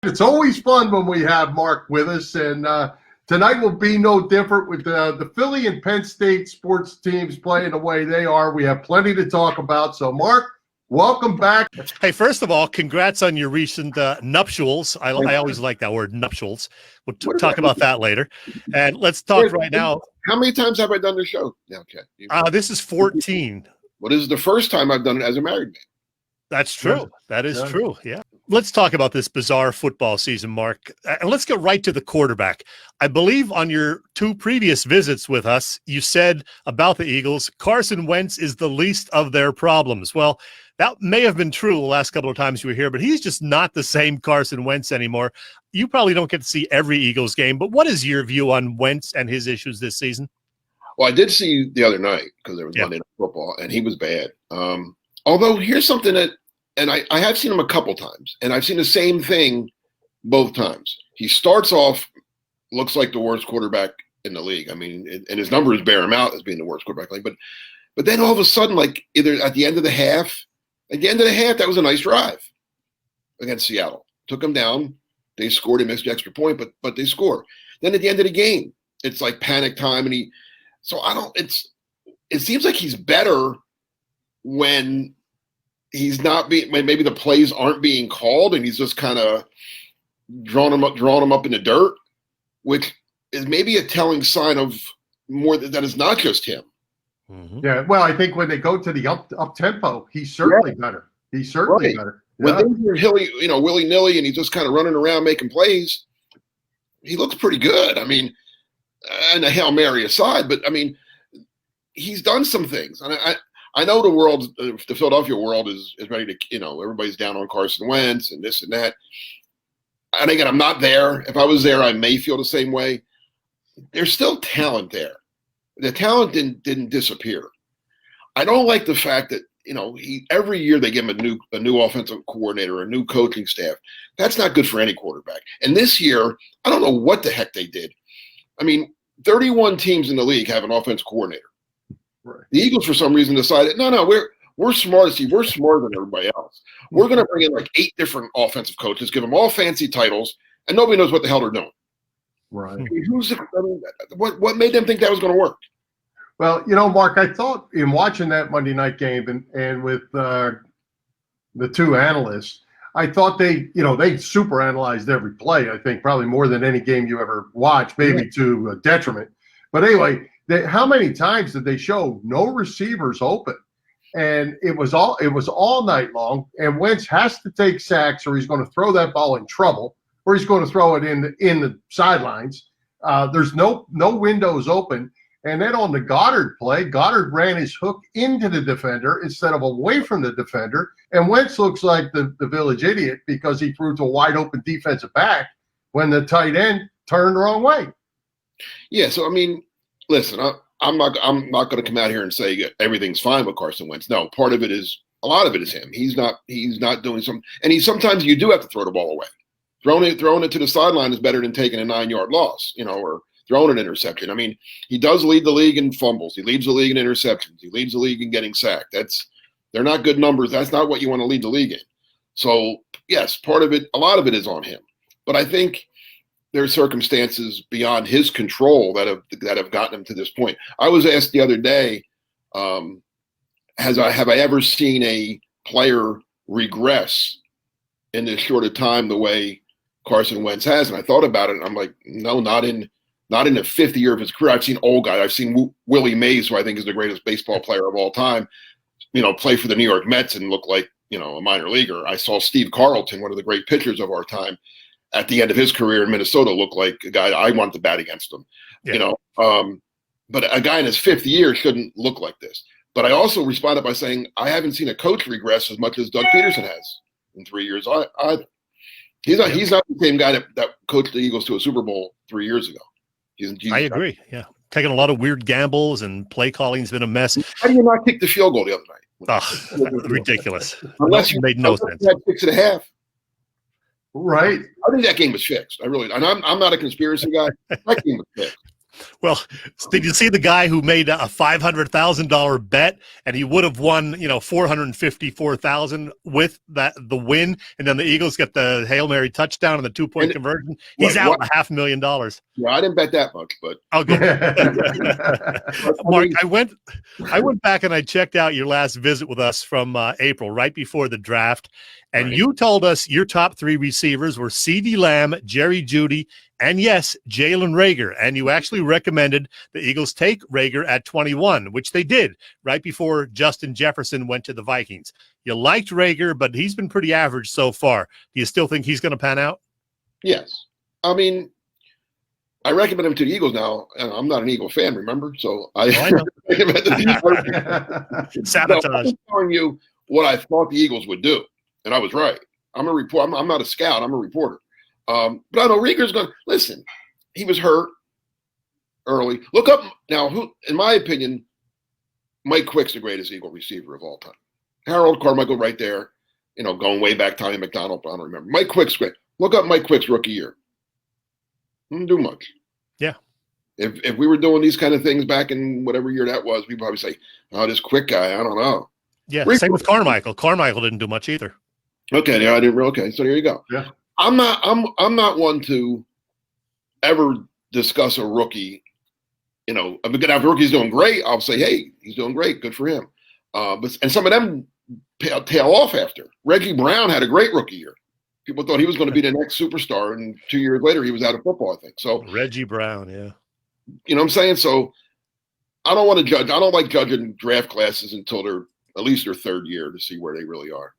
It's always fun when we have Mark with us, and tonight will be no different with the Philly and Penn State sports teams playing the way they are. We have plenty to talk about. So, Mark, welcome back. Hey, first of all, congrats on your recent nuptials. I always like that word, nuptials. We'll talk about that later. And let's talk right now. How many times have I done the show? Yeah, okay. This is 14. Well, this is the first time I've done it as a married man. That's true. That is true. Yeah. Let's talk about this bizarre football season, Mark. And let's get right to the quarterback. I believe on your 2 previous visits with us, you said about the Eagles, Carson Wentz is the least of their problems. Well, that may have been true the last couple of times you were here, but he's just not the same Carson Wentz anymore. You probably don't get to see every Eagles game, but what is your view on Wentz and his issues this season? Well, I did see the other night because there was Monday Night Football, and he was bad. Although here's something that, and I have seen him a couple times, and I've seen the same thing both times. He starts off, looks like the worst quarterback in the league. I mean, and his numbers bear him out as being the worst quarterback in the league. But then all of a sudden, like either at the end of the half, that was a nice drive against Seattle. Took them down. They scored. They missed the extra point, but they score. Then at the end of the game, it's like panic time, and it seems like he's better when he's not being, when maybe the plays aren't being called and he's just kind of drawing them up in the dirt, which is maybe a telling sign of more that is not just him. Mm-hmm. Yeah, well, I think when they go to the up tempo, he's certainly better. He's certainly better. When things are willy-nilly and he's just kind of running around making plays, he looks pretty good. I mean, and a Hail Mary aside, but I mean, he's done some things. And I know the Philadelphia world is ready to, everybody's down on Carson Wentz and this and that. And again, I'm not there. If I was there, I may feel the same way. There's still talent there. The talent didn't disappear. I don't like the fact that, every year they give him a new offensive coordinator, a new coaching staff. That's not good for any quarterback. And this year, I don't know what the heck they did. I mean, 31 teams in the league have an offensive coordinator. Right. The Eagles, for some reason, decided, no, we're smart. See, we're smarter than everybody else. We're going to bring in like 8 different offensive coaches, give them all fancy titles, and nobody knows what the hell they're doing. Right. I mean, what made them think that was going to work? Well, Mark, I thought in watching that Monday night game and with the 2 analysts, I thought they super analyzed every play. I think probably more than any game you ever watched, maybe to a detriment. But anyway, how many times did they show no receivers open? And it was all night long. And Wentz has to take sacks, or he's going to throw that ball in trouble, or he's going to throw it in the sidelines. There's no windows open. And then on the Goddard play, Goddard ran his hook into the defender instead of away from the defender. And Wentz looks like the village idiot because he threw to a wide open defensive back when the tight end turned the wrong way. Yeah, so I mean, listen, I'm not going to come out here and say everything's fine with Carson Wentz. No, a lot of it is him. He's not doing some, and sometimes you do have to throw the ball away. Throwing it to the sideline is better than taking a 9-yard loss, or throwing an interception. I mean, he does lead the league in fumbles. He leads the league in interceptions. He leads the league in getting sacked. They're not good numbers. That's not what you want to lead the league in. So yes, a lot of it is on him. But I think there are circumstances beyond his control that have gotten him to this point. I was asked the other day, have I ever seen a player regress in this short of time the way Carson Wentz has? And I thought about it, and I'm like, no, not in the 50th year of his career. I've seen old guys. I've seen Willie Mays, who I think is the greatest baseball player of all time, play for the New York Mets and look like, a minor leaguer. I saw Steve Carlton, one of the great pitchers of our time, at the end of his career in Minnesota, look like a guy I wanted to bat against him. Yeah. But a guy in his 5th year shouldn't look like this. But I also responded by saying I haven't seen a coach regress as much as Doug Pederson has in 3 years. He's not the same guy that coached the Eagles to a Super Bowl 3 years ago. I agree. Yeah. Taking a lot of weird gambles, and play calling has been a mess. How do you not kick the field goal the other night? Oh, ridiculous. Unless you made no sense. Had 6.5. Right. I think that game was fixed. I really, and I'm not a conspiracy guy. That game was fixed. Well, did you see the guy who made a $500,000 bet and he would have won, $454,000 with the win, and then the Eagles get the Hail Mary touchdown and the 2-point conversion? He's out $500,000. Yeah, I didn't bet that much, but okay. Mark, I went back and I checked out your last visit with us from April, right before the draft, and you told us your top 3 receivers were CeeDee Lamb, Jerry Jeudy, and yes, Jalen Reagor. And you actually recommended the Eagles take Reagor at 21, which they did right before Justin Jefferson went to the Vikings. You liked Reagor, but he's been pretty average so far. Do you still think he's going to pan out? Yes. I mean, I recommend him to the Eagles now, and I'm not an Eagle fan, remember? So I recommend the Eagles. Sabotage. I'm telling you what I thought the Eagles would do, and I was right. I'm a reporter. I'm not a scout. I'm a reporter. But I know Reagor's going to – listen, he was hurt early. Look up now, who, in my opinion, Mike Quick's the greatest Eagle receiver of all time. Harold Carmichael right there, going way back, Tommy McDonald, I don't remember. Mike Quick's great. Look up Mike Quick's rookie year. Didn't do much. Yeah. If we were doing these kind of things back in whatever year that was, we'd probably say, oh, this Quick guy, I don't know. Yeah, same with Carmichael. Carmichael didn't do much either. Okay, yeah, I didn't really. Okay, so there you go. Yeah. I'm not one to ever discuss a rookie. If a rookie's doing great, I'll say, hey, he's doing great, good for him. But some of them tail off after. Reggie Brown had a great rookie year. People thought he was going to be the next superstar, and 2 years later, he was out of football, I think. So Reggie Brown, yeah. You know what I'm saying? So I don't want to judge. I don't like judging draft classes until they're at least their 3rd year to see where they really are.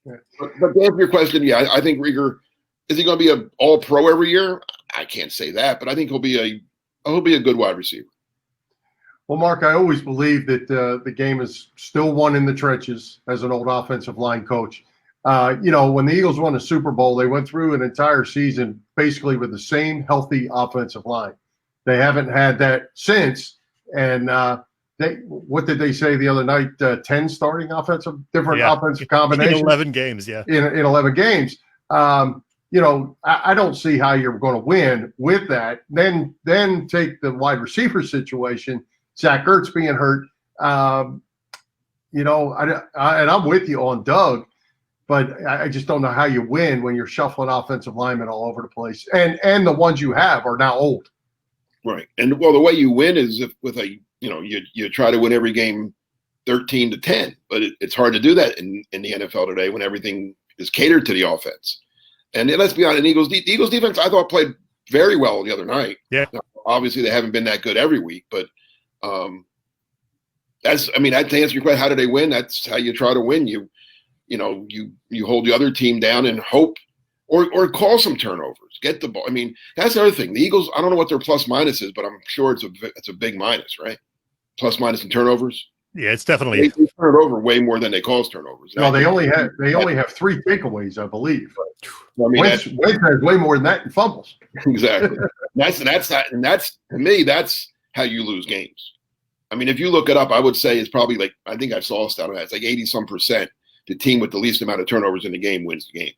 Yeah. But to answer your question, yeah, I think Reagor, is he going to be an all-pro every year? I can't say that, but I think he'll be a good wide receiver. Well, Mark, I always believe that the game is still won in the trenches as an old offensive line coach. When the Eagles won a Super Bowl, they went through an entire season basically with the same healthy offensive line. They haven't had that since. And what did they say the other night? 10 starting offensive combinations? In 11 games, yeah. In 11 games. I don't see how you're going to win with that. Then take the wide receiver situation, Zach Ertz being hurt. And I'm with you on Doug, but I just don't know how you win when you're shuffling offensive linemen all over the place. And the ones you have are now old. Right. And well, the way you win is you try to win every game 13-10, but it's hard to do that in the NFL today when everything is catered to the offense. And let's be honest, the Eagles defense I thought played very well the other night. Yeah. Now, obviously they haven't been that good every week, but to answer your question, how do they win? That's how you try to win. You hold the other team down and hope or call some turnovers, get the ball. I mean, that's the other thing. The Eagles, I don't know what their plus minus is, but I'm sure it's a big minus, right? Plus minus in turnovers. Yeah, it's definitely. They turn it over way more than they cause turnovers. No, they only have 3 takeaways, I believe. Wentz has way more than that in fumbles. Exactly. That's to me, that's how you lose games. I mean, if you look it up, I would say it's probably I think I saw a stat on that. It's 80-some%. The team with the least amount of turnovers in the game wins the game.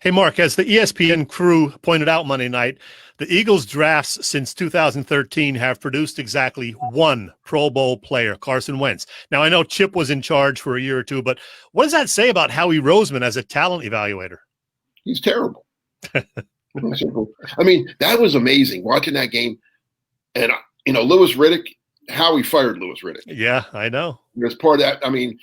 Hey, Mark, as the ESPN crew pointed out Monday night, the Eagles drafts since 2013 have produced exactly 1 Pro Bowl player, Carson Wentz. Now, I know Chip was in charge for a year or 2, but what does that say about Howie Roseman as a talent evaluator? He's terrible. I mean, that was amazing watching that game. And, Louis Riddick, Howie fired Louis Riddick. Yeah, I know. As part of that, I mean,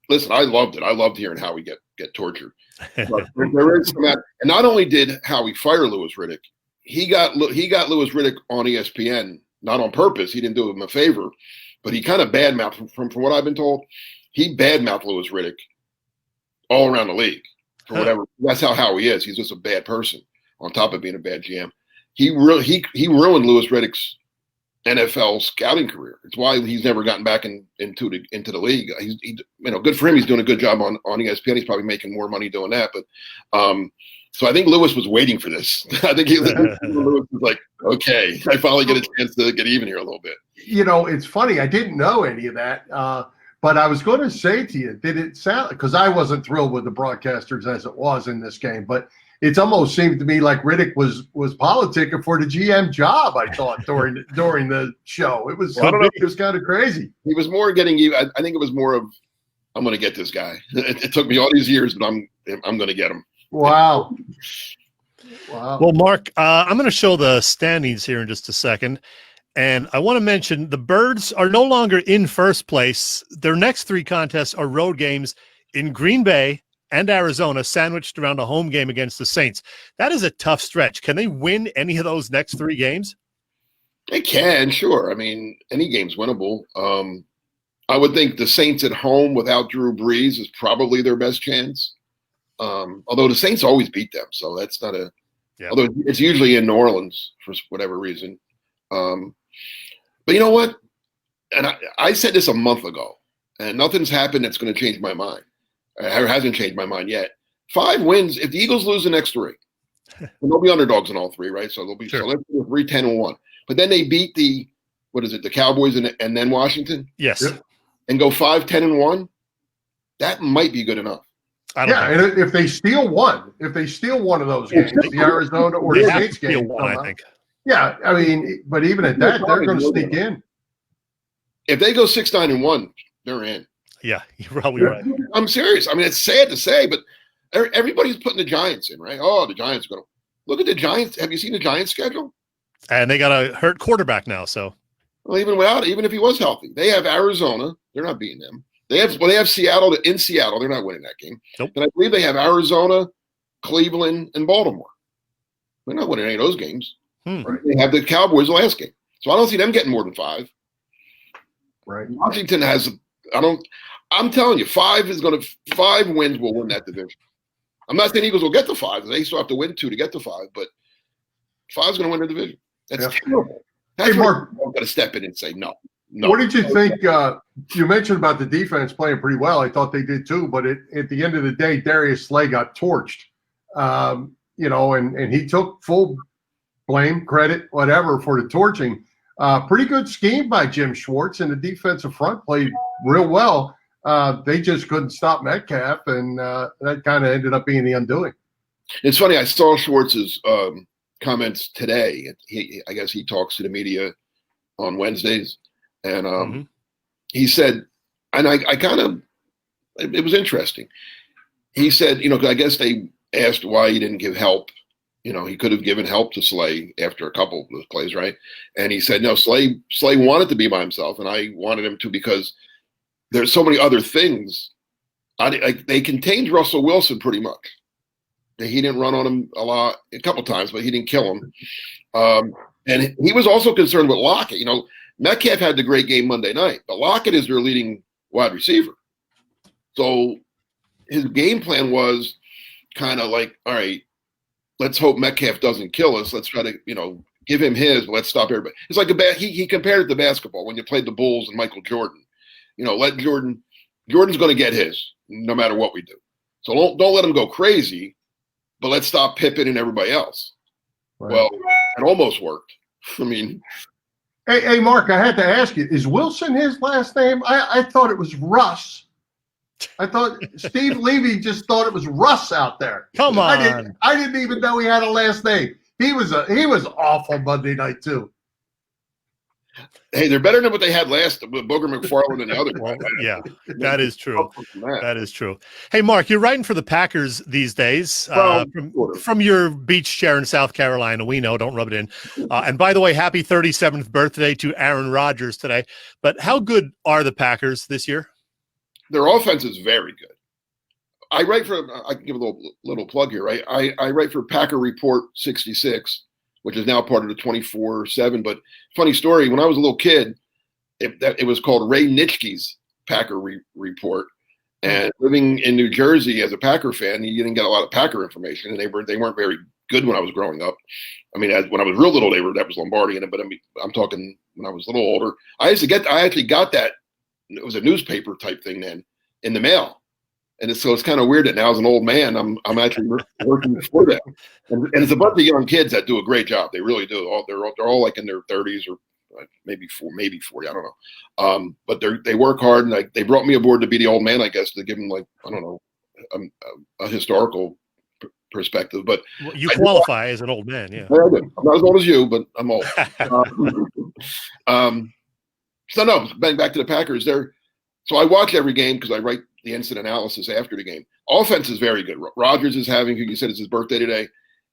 listen, I loved it. I loved hearing Howie get tortured. But there is some, and not only did Howie fire Louis Riddick, he got Louis Riddick on ESPN, not on purpose. He didn't do him a favor, but he kind of badmouthed, from what I've been told, he badmouthed Louis Riddick all around the league for whatever. That's how Howie is. He's just a bad person on top of being a bad GM. He ruined Louis Riddick's NFL scouting career. It's why he's never gotten back into the league. He good for him. He's doing a good job on ESPN. He's probably making more money doing that. But so I think Lewis was waiting for this. I think Lewis was like, okay, I finally get a chance to get even here a little bit. It's funny. I didn't know any of that. But I was going to say to you, did it sound, because I wasn't thrilled with the broadcasters as it was in this game, but it almost seemed to me like Riddick was politicking for the GM job. I thought during the show, it was kind of crazy. He was more getting you. I think it was more of, I'm going to get this guy. It took me all these years, but I'm going to get him. Wow. Wow. Well, Mark, I'm going to show the standings here in just a second. And I want to mention the Birds are no longer in first place. Their next 3 contests are road games in Green Bay and Arizona, sandwiched around a home game against the Saints. That is a tough stretch. Can they win any of those next 3 games? They can, sure. I mean, any game's winnable. I would think the Saints at home without Drew Brees is probably their best chance. Although the Saints always beat them, so that's not a – although it's usually in New Orleans for whatever reason. But you know what? And I said this a month ago, and nothing's happened that's going to change my mind. It hasn't changed my mind yet. 5 wins. If the Eagles lose the next 3, they'll be underdogs in all 3, right? So they'll be so let's do 3-10-1. But then they beat the Cowboys and then Washington. Yes. Yep. And go 5-10-1. That might be good enough. And if they steal one of those games, the Arizona or the Saints game, I think. Yeah, I mean, but even at that, they're going to sneak in. If they go 6-9-1, they're in. Yeah, you're probably right. I'm serious. I mean, it's sad to say, but everybody's putting the Giants in, right? Oh, the Giants are going to look at the Giants. Have you seen the Giants schedule? And they got a hurt quarterback now, so. Well, even if he was healthy, they have Arizona. They're not beating them. They have Seattle in Seattle. They're not winning that game. Nope. And I believe they have Arizona, Cleveland, and Baltimore. They're not winning any of those games. Right? They have the Cowboys the last game. So I don't see them getting more than 5. Right. Washington has I'm telling you, 5 wins will win that division. I'm not saying Eagles will get to 5. They still have to win 2 to get to 5, but 5 is going to win the division. That's terrible. That's Mark, I'm going to step in and say no. What did you think? You mentioned about the defense playing pretty well. I thought they did too, but at the end of the day, Darius Slay got torched. And he took full blame, credit, whatever, for the torching. Pretty good scheme by Jim Schwartz, and the defensive front played real well. They just couldn't stop Metcalf, and that kind of ended up being the undoing. It's funny. I saw Schwartz's comments today. I guess he talks to the media on Wednesdays, and he said, and I kind of, it was interesting. He said, I guess they asked why he didn't give help. He could have given help to Slay after a couple of those plays, right? And he said, no, Slay wanted to be by himself, and I wanted him to because there's so many other things. They contained Russell Wilson pretty much. He didn't run on him a couple times, but he didn't kill him. And he was also concerned with Lockett. Metcalf had the great game Monday night, but Lockett is their leading wide receiver. So his game plan was kind of like, all right, let's hope Metcalf doesn't kill us. Let's try to, give him his, but let's stop everybody. It's like he compared it to basketball when you played the Bulls and Michael Jordan. Let Jordan's going to get his no matter what we do. So don't let him go crazy, but let's stop Pippen and everybody else. Right. Well, it almost worked. I mean. Hey, Mark, I had to ask you, is Wilson his last name? I thought it was Russ. I thought Steve Levy just thought it was Russ out there. Come on. I didn't even know he had a last name. He was awful Monday night too. Hey, they're better than what they had last with Booger McFarland and the other guy. Yeah, that is true. That is true. Hey, Mark, you're writing for the Packers these days from your beach chair in South Carolina. We know, don't rub it in. And by the way, happy 37th birthday to Aaron Rodgers today. But how good are the Packers this year? Their offense is very good. I can give a little plug here, right? I write for Packer Report 66, which is now part of the 24/7. But funny story, when I was a little kid, it was called Ray Nitschke's Packer Report. And living in New Jersey as a Packer fan, you didn't get a lot of Packer information, and they weren't very good when I was growing up. I mean, when I was real little, that was Lombardi in it. But I mean, I'm talking when I was a little older. I actually got that. It was a newspaper type thing then in the mail. And so it's kind of weird that now as an old man, I'm actually working for them. And it's a bunch of young kids that do a great job. They really do. They're all like in their 30s or maybe 40. I don't know. But they work hard, and they brought me aboard to be the old man, I guess, to give them like, I don't know, a historical perspective. But well, you qualify as an old man, yeah. I do. I'm not as old as you, but I'm old. So no, back to the Packers. So I watch every game because I write the instant analysis after the game. Offense is very good. Rodgers is having, you said it's his birthday today.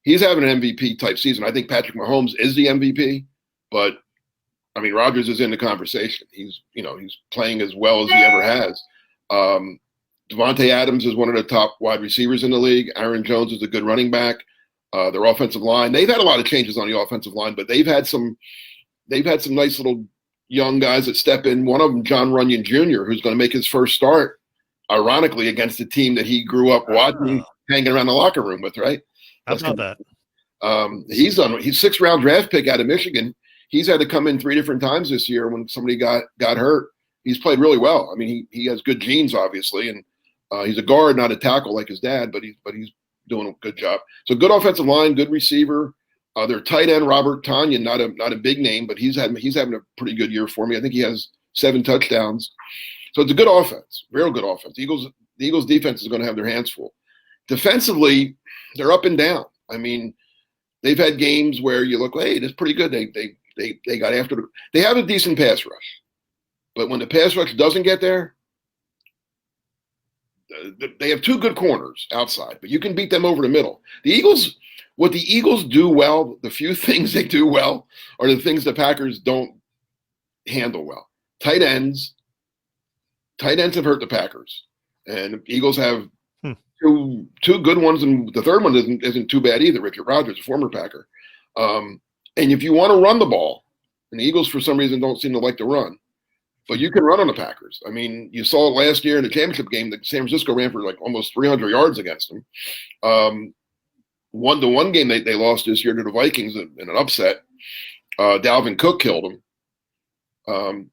He's having an MVP type season. I think Patrick Mahomes is the MVP, but I mean, Rodgers is in the conversation. He's playing as well as he ever has. Devontae Adams is one of the top wide receivers in the league. Aaron Jones is a good running back. Their offensive line, they've had a lot of changes on the offensive line, but they've had some nice little young guys that step in. One of them, John Runyon Jr., who's going to make his first start, ironically, against the team that he grew up watching, hanging around the locker room with, right? How about that? He's 6th round draft pick out of Michigan. He's had to come in 3 different times this year when somebody got hurt. He's played really well. I mean, he has good genes, obviously, and he's a guard, not a tackle like his dad, but he's doing a good job. So good offensive line, good receiver. Their tight end, Robert Tonyan, not a big name, but he's having a pretty good year for me. I think he has 7 touchdowns. So it's a good offense, real good offense. The Eagles defense is going to have their hands full. Defensively, they're up and down. I mean, they've had games where you look, hey, that's pretty good. They got after they have a decent pass rush, but when the pass rush doesn't get there, they have 2 good corners outside, but you can beat them over the middle. What the Eagles do well, the few things they do well, are the things the Packers don't handle well. Tight ends have hurt the Packers, and the Eagles have two good ones, and the third one isn't too bad either. Richard Rodgers, a former Packer, and if you want to run the ball, and the Eagles for some reason don't seem to like to run, but you can run on the Packers. I mean, you saw it last year in the championship game that San Francisco ran for like almost 300 yards against them. The one game they lost this year to the Vikings in an upset. Dalvin Cook killed them.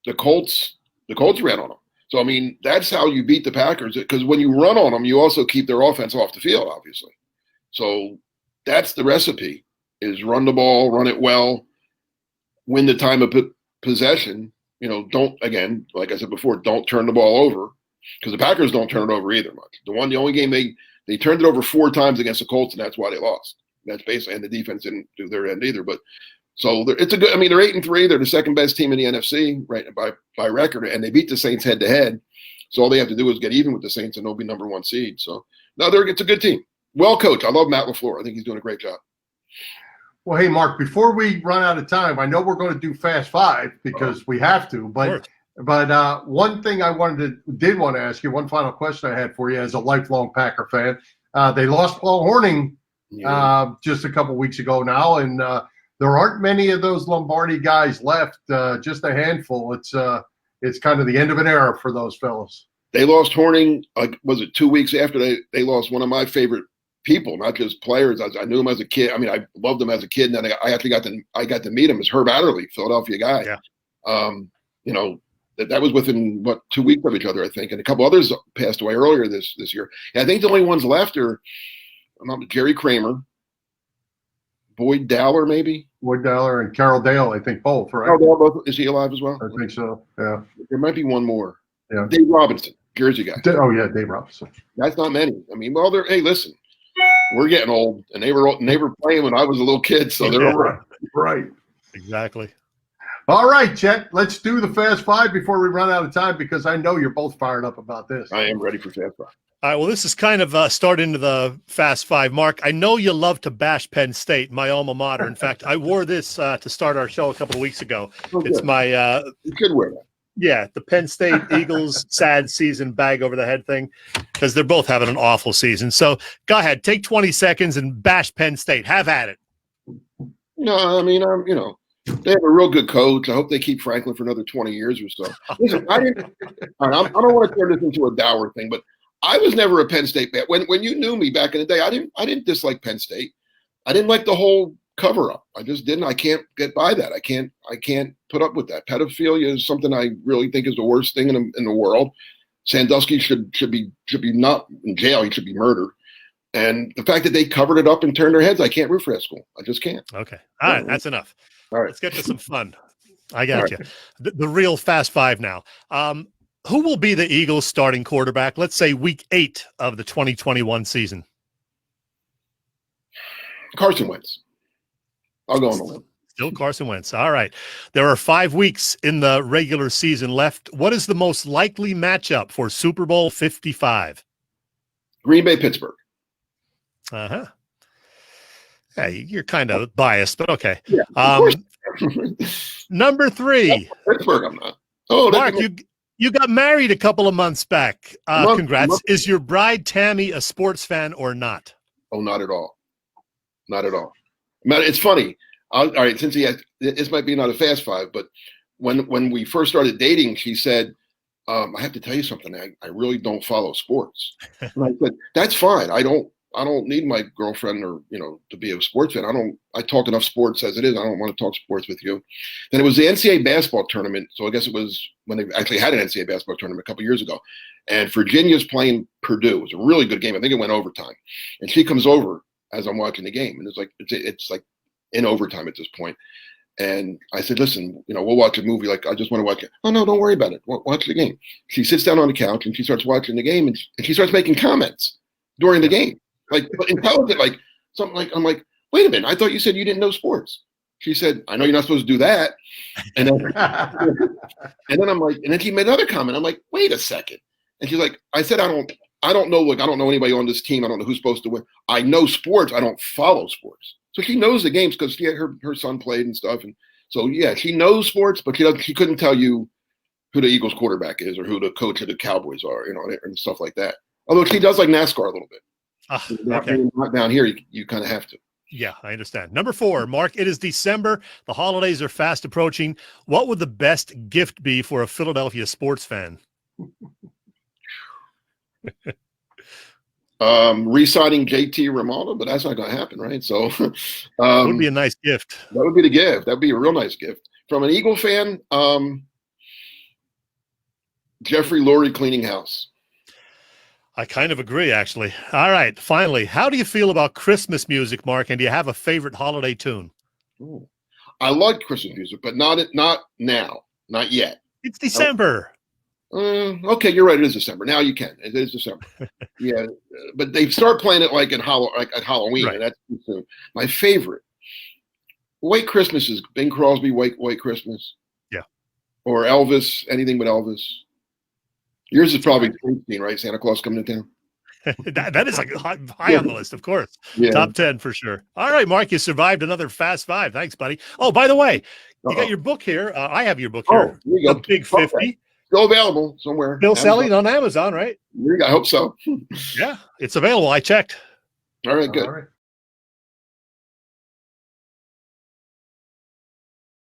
The Colts ran on them. So, I mean, that's how you beat the Packers, because when you run on them, you also keep their offense off the field, obviously. So that's the recipe, is run the ball, run it well, win the time of possession. Don't, again, like I said before, don't turn the ball over, because the Packers don't turn it over either much. The only game they turned it over 4 times against the Colts, and that's why they lost. That's basically, and the defense didn't do their end either. But so it's a good. I mean, they're 8-3. They're the second best team in the NFC, right, by record, and they beat the Saints head to head. So all they have to do is get even with the Saints, and they'll be number 1 seed. So no, it's a good team, well coached. I love Matt LaFleur. I think he's doing a great job. Well, hey, Mark, before we run out of time, I know we're going to do Fast 5 because we have to, but one thing I did want to ask you, one final question I had for you as a lifelong Packer fan. They lost Paul Hornung just a couple weeks ago now, and there aren't many of those Lombardi guys left, just a handful. It's kind of the end of an era for those fellas. They lost Hornung, was it 2 weeks after they lost one of my favorite people, not just players. I knew him as a kid. I mean, I loved him as a kid, and then I actually got to meet him as Herb Adderley, Philadelphia guy. Yeah. That was within 2 weeks of each other, I think, and a couple others passed away earlier this year. And I think the only ones left are Jerry Kramer, Boyd Dowler, maybe. Boyd Dowler and Carroll Dale, I think both, right? Carroll Dale, both. Is he alive as well? I think so. Yeah. There might be one more. Yeah. Dave Robinson, Jersey guy. Dave Robinson. That's not many. I mean, well, hey, listen, we're getting old, and they were playing when I was a little kid, so they're right. Exactly. All right, Chet, let's do the Fast 5 before we run out of time, because I know you're both fired up about this. I am ready for Fast 5. All right, well, this is kind of start into the Fast 5. Mark, I know you love to bash Penn State, my alma mater. In fact, I wore this to start our show a couple of weeks ago. It's my you could wear that. Yeah, the Penn State Eagles sad season bag over the head thing, because they're both having an awful season. So go ahead, take 20 seconds and bash Penn State. Have at it. No, I mean, they have a real good coach. I hope they keep Franklin for another 20 years or so. Listen, I don't want to turn this into a dour thing, but I was never a Penn State fan. When you knew me back in the day, I didn't dislike Penn State. I didn't like the whole cover up. I just didn't. I can't get by that. I can't put up with that. Pedophilia is something I really think is the worst thing in the world. Sandusky should be not in jail. He should be murdered. And the fact that they covered it up and turned their heads, I can't root for that school. I just can't. Okay. All right. That's enough. All right. Let's get to some fun. I got you. The real Fast Five now. Who will be the Eagles' starting quarterback? Let's say week 8 of the 2021 season. Carson Wentz. I'll go on the limb. Still Carson Wentz. All right. There are 5 weeks in the regular season left. What is the most likely matchup for Super Bowl 55? Green Bay, Pittsburgh. Uh-huh. Hey, you're kind of biased, but okay. Yeah, Number 3. Pittsburgh, I'm not. Oh, Mark, you got married a couple of months back. Congrats. Is your bride, Tammy, a sports fan or not? Oh, not at all. Not at all. It's funny. All right, since this might be not a Fast Five, but when we first started dating, she said, I have to tell you something. I really don't follow sports. And I said, that's fine. I don't need my girlfriend or, to be a sports fan. I talk enough sports as it is. I don't want to talk sports with you. Then it was the NCAA basketball tournament. So I guess it was when they actually had an NCAA basketball tournament a couple years ago. And Virginia's playing Purdue. It was a really good game. I think it went overtime. And she comes over as I'm watching the game. And it's like in overtime at this point. And I said, listen, we'll watch a movie. Like, I just want to watch it. Oh, no, don't worry about it. Watch the game. She sits down on the couch and she starts watching the game and she starts making comments during the game. Like, intelligent, like something like, I'm like, wait a minute. I thought you said you didn't know sports. She said, I know you're not supposed to do that. And then, and then I'm like, and then she made another comment. I'm like, wait a second. And she's like, I said, I don't know. Like, I don't know anybody on this team. I don't know who's supposed to win. I know sports. I don't follow sports. So she knows the games because her son played and stuff. And so, yeah, she knows sports, but she couldn't tell you who the Eagles quarterback is or who the coach of the Cowboys are, and stuff like that. Although she does like NASCAR a little bit. Okay. Not down here, you kind of have to. Yeah, I understand. Number 4, Mark, it is December. The holidays are fast approaching. What would the best gift be for a Philadelphia sports fan? Re-signing JT Ronaldo, but that's not going to happen, right? So that would be a nice gift. That would be the gift. That would be a real nice gift. From an Eagle fan, Jeffrey Lurie cleaning house. I kind of agree, actually. All right, finally, how do you feel about Christmas music, Mark? And do you have a favorite holiday tune? Ooh. I like Christmas music, but not now, not yet. It's December. Okay, you're right. It is December. Now you can. It is December. Yeah, but they start playing it like at Halloween, right. And that's too soon. My favorite, White Christmas is Bing Crosby, White Christmas. Yeah. Or Elvis, anything but Elvis. Yours is probably Springsteen, right? Santa Claus coming to town. that is like high on the list, of course. Yeah. Top 10 for sure. All right, Mark, you survived another Fast Five. Thanks, buddy. Oh, by the way, you got your book here. I have your book here. Oh, you go. The Big 50. Okay. Still available somewhere. Still selling on Amazon, right? I hope so. Yeah, it's available. I checked. All right, good. All right.